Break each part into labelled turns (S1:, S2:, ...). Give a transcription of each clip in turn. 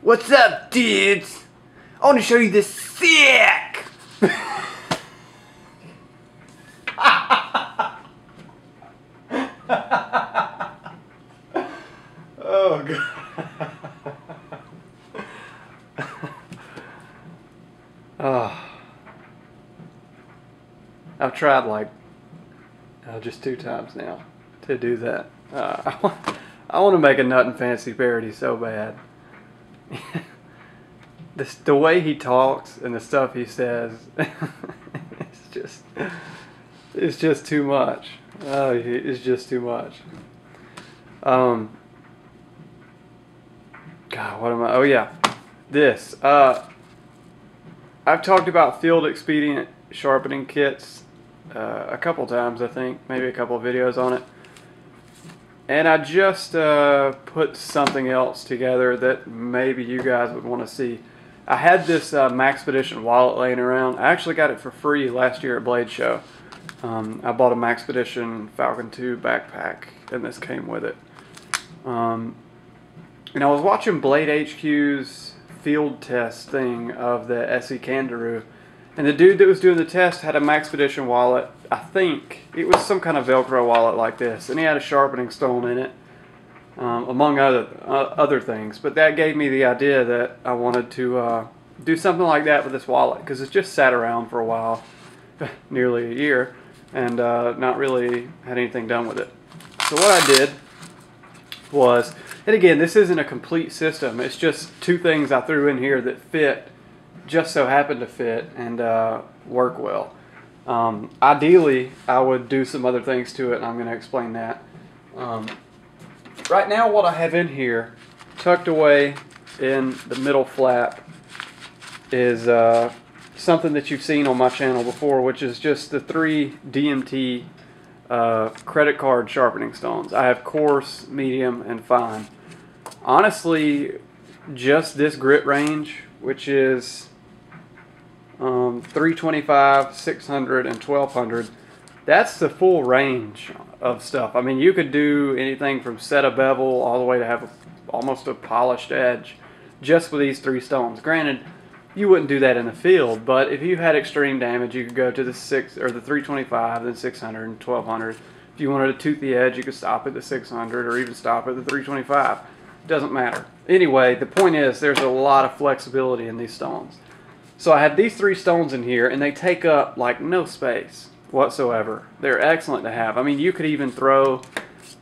S1: What's up, dudes? I want to show you this sick. Oh god. I've tried like just 2 times now to do that. I want to make a Nut and Fancy parody so bad. The way he talks and the stuff he says, it's just too much. It's just too much. God, what am I? Oh yeah, this. I've talked about Field Expedient sharpening kits a couple times, I think, maybe a couple of videos on it. And I just put something else together that maybe you guys would want to see. I had this Maxpedition wallet laying around. I actually got it for free last year at Blade Show. I bought a Maxpedition Falcon 2 backpack, and this came with it. And I was watching Blade HQ's field test thing of the SE Kangaroo, and the dude that was doing the test had a Maxpedition wallet. I think it was some kind of Velcro wallet like this, and he had a sharpening stone in it, among other things. But that gave me the idea that I wanted to do something like that with this wallet, because it's just sat around for a while, nearly a year, and not really had anything done with it. So what I did was, and again, this isn't a complete system, it's just 2 things I threw in here that fit, just so happened to fit and work well. Ideally, I would do some other things to it, and I'm going to explain that. Right now, what I have in here, tucked away in the middle flap, is something that you've seen on my channel before, which is just the 3 DMT credit card sharpening stones. I have coarse, medium, and fine. Honestly, just this grit range, which is 325, 600, and 1200, that's the full range of stuff. I mean, you could do anything from set a bevel all the way to have almost a polished edge just with these 3 stones. Granted, you wouldn't do that in the field, but if you had extreme damage, you could go to the 325, then 600, and 1200. If you wanted to tooth the edge, you could stop at the 600 or even stop at the 325. Doesn't matter. Anyway, the point is there's a lot of flexibility in these stones. So I had these 3 stones in here, and they take up like no space whatsoever. They're excellent to have. I mean, you could even throw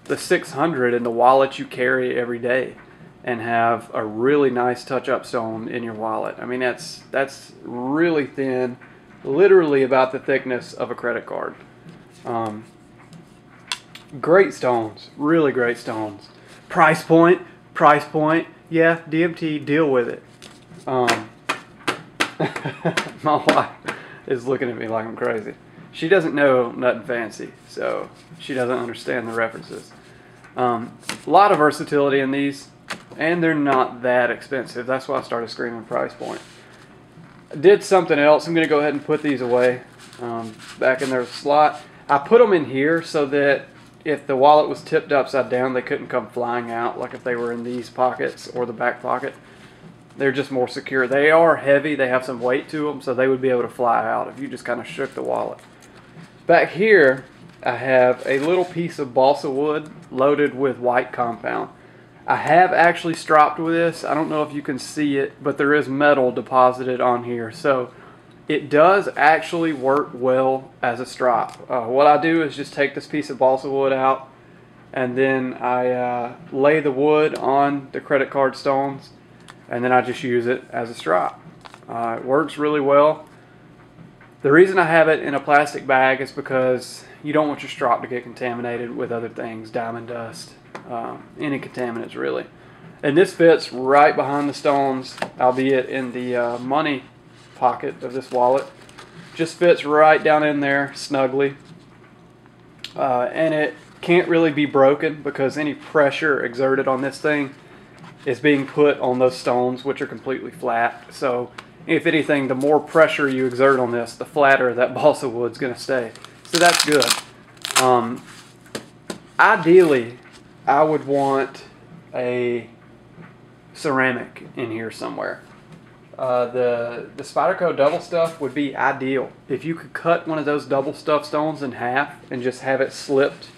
S1: the 600 in the wallet you carry every day and have a really nice touch-up stone in your wallet. I mean, that's really thin, literally about the thickness of a credit card. Great stones, really great stones. Price point, yeah, DMT, deal with it. My wife is looking at me like I'm crazy. She doesn't know Nut and Fancy, so she doesn't understand the references. A lot of versatility in these, and they're not that expensive. That's why I started screaming price point. I did something else. I'm going to go ahead and put these away back in their slot. I put them in here so that if the wallet was tipped upside down, they couldn't come flying out like if they were in these pockets or the back pocket. They're just more secure. They are heavy. They have some weight to them, so they would be able to fly out if you just kind of shook the wallet. Back here, I have a little piece of balsa wood loaded with white compound. I have actually stropped with this. I don't know if you can see it, but there is metal deposited on here. So it does actually work well as a strop. What I do is just take this piece of balsa wood out, and then I lay the wood on the credit card stones, and then I just use it as a strop. It works really well. The reason I have it in a plastic bag is because you don't want your strop to get contaminated with other things, diamond dust, any contaminants really. And this fits right behind the stones, albeit in the money pocket of this wallet. Just fits right down in there snugly. And it can't really be broken because any pressure exerted on this thing is being put on those stones, which are completely flat. So if anything, the more pressure you exert on this, the flatter that balsa wood's going to stay. So that's good. Ideally, I would want a ceramic in here somewhere. The Spyderco double stuff would be ideal. If you could cut one of those double stuff stones in half and just have it slipped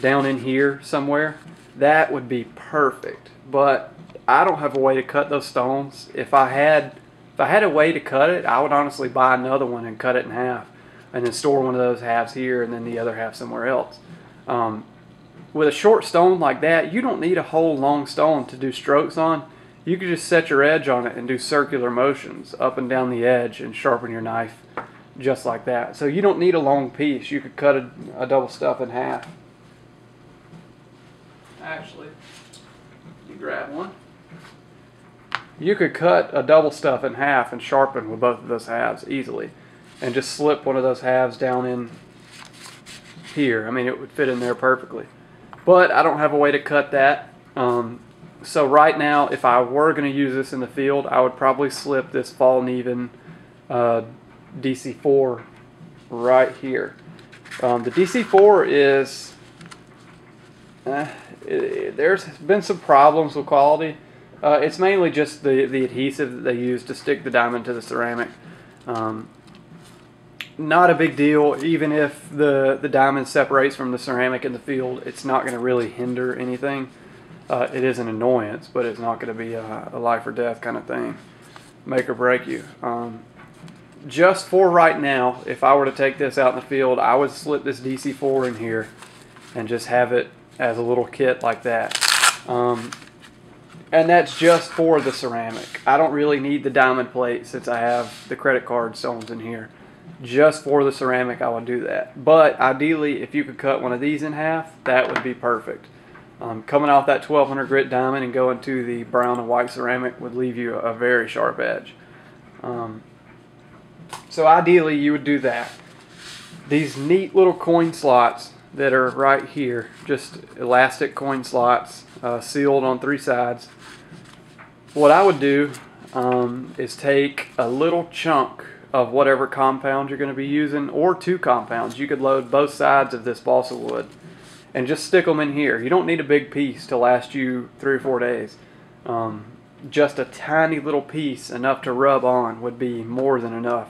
S1: down in here somewhere, that would be perfect. But I don't have a way to cut those stones. If I had a way to cut it, I would honestly buy another one and cut it in half and then store one of those halves here and then the other half somewhere else. With a short stone like that, you don't need a whole long stone to do strokes on. You could just set your edge on it and do circular motions up and down the edge and sharpen your knife just like that. So you don't need a long piece. You could cut a double stuff in half. Actually, you grab one. You could cut a double stuff in half and sharpen with both of those halves easily. And just slip one of those halves down in here. I mean, it would fit in there perfectly. But I don't have a way to cut that. So right now, if I were going to use this in the field, I would probably slip this Fall and Even DC4 right here. The DC4 is... there's been some problems with quality. It's mainly just the adhesive that they use to stick the diamond to the ceramic. Not a big deal. Even if the diamond separates from the ceramic in the field, it's not going to really hinder anything. It is an annoyance, but it's not going to be a life or death kind of thing. Make or break you. Just for right now, if I were to take this out in the field, I would slip this DC4 in here and just have it as a little kit like that. And that's just for the ceramic. I don't really need the diamond plate since I have the credit card stones in here. Just for the ceramic, I would do that. But ideally, if you could cut one of these in half, that would be perfect. Coming off that 1200 grit diamond and going to the brown and white ceramic would leave you a very sharp edge. So ideally, you would do that. These neat little coin slots that are right here, just elastic coin slots, sealed on 3 sides. What I would do is take a little chunk of whatever compound you're going to be using, or 2 compounds. You could load both sides of this balsa wood and just stick them in here. You don't need a big piece to last you 3 or 4 days. Just a tiny little piece, enough to rub on, would be more than enough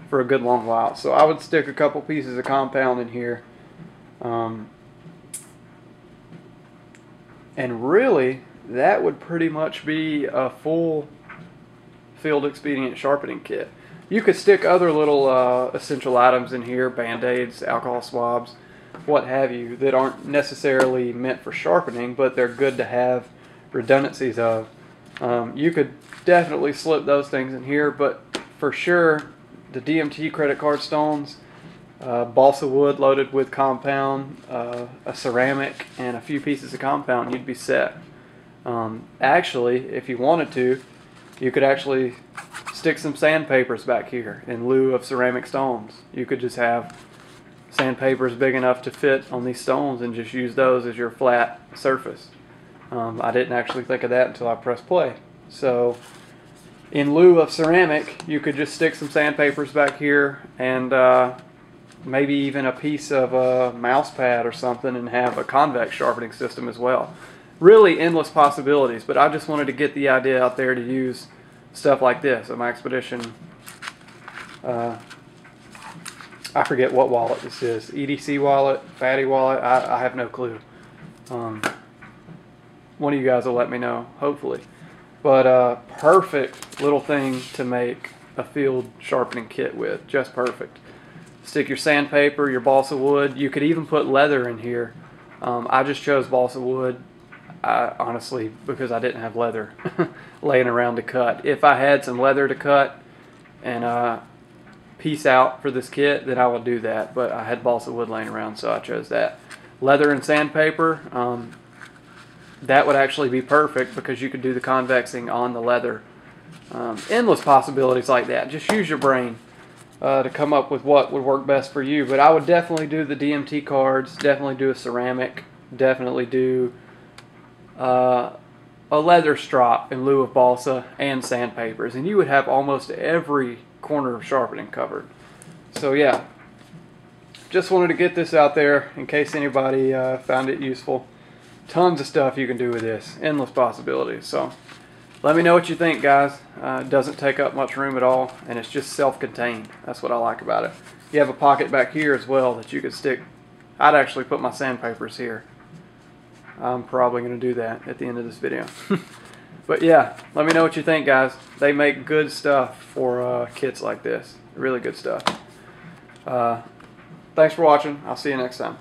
S1: for a good long while. So I would stick a couple pieces of compound in here. And really, that would pretty much be a full Field Expedient sharpening kit. You could stick other little essential items in here, band-aids, alcohol swabs, what have you, that aren't necessarily meant for sharpening, but they're good to have redundancies of. You could definitely slip those things in here, but for sure, the DMT credit card stones, balsa wood loaded with compound, a ceramic, and a few pieces of compound, you'd be set. Actually, if you wanted to, you could actually stick some sandpapers back here in lieu of ceramic stones. You could just have sandpapers big enough to fit on these stones and just use those as your flat surface. I didn't actually think of that until I pressed play. So in lieu of ceramic, you could just stick some sandpapers back here and maybe even a piece of a mouse pad or something, and have a convex sharpening system as well. Really endless possibilities, but I just wanted to get the idea out there to use stuff like this. A Maxpedition, I forget what wallet this is. EDC wallet, Fatty wallet, I have no clue. One of you guys will let me know, hopefully. But perfect little thing to make a field sharpening kit with, just perfect. Stick your sandpaper, your balsa wood. You could even put leather in here. I just chose balsa wood, honestly, because I didn't have leather laying around to cut. If I had some leather to cut and piece out for this kit, then I would do that. But I had balsa wood laying around, so I chose that. Leather and sandpaper, that would actually be perfect because you could do the convexing on the leather. Endless possibilities like that. Just use your brain to come up with what would work best for you. But I would definitely do the DMT cards, definitely do a ceramic, definitely do a leather strop in lieu of balsa and sandpapers, and you would have almost every corner of sharpening covered. So yeah, just wanted to get this out there in case anybody found it useful. Tons of stuff you can do with this, endless possibilities. So Let me know what you think, guys. It doesn't take up much room at all, and it's just self-contained. That's what I like about it. You have a pocket back here as well that you could stick. I'd actually put my sandpapers here. I'm probably going to do that at the end of this video. But yeah, let me know what you think, guys. They make good stuff for kits like this. Really good stuff. Thanks for watching. I'll see you next time.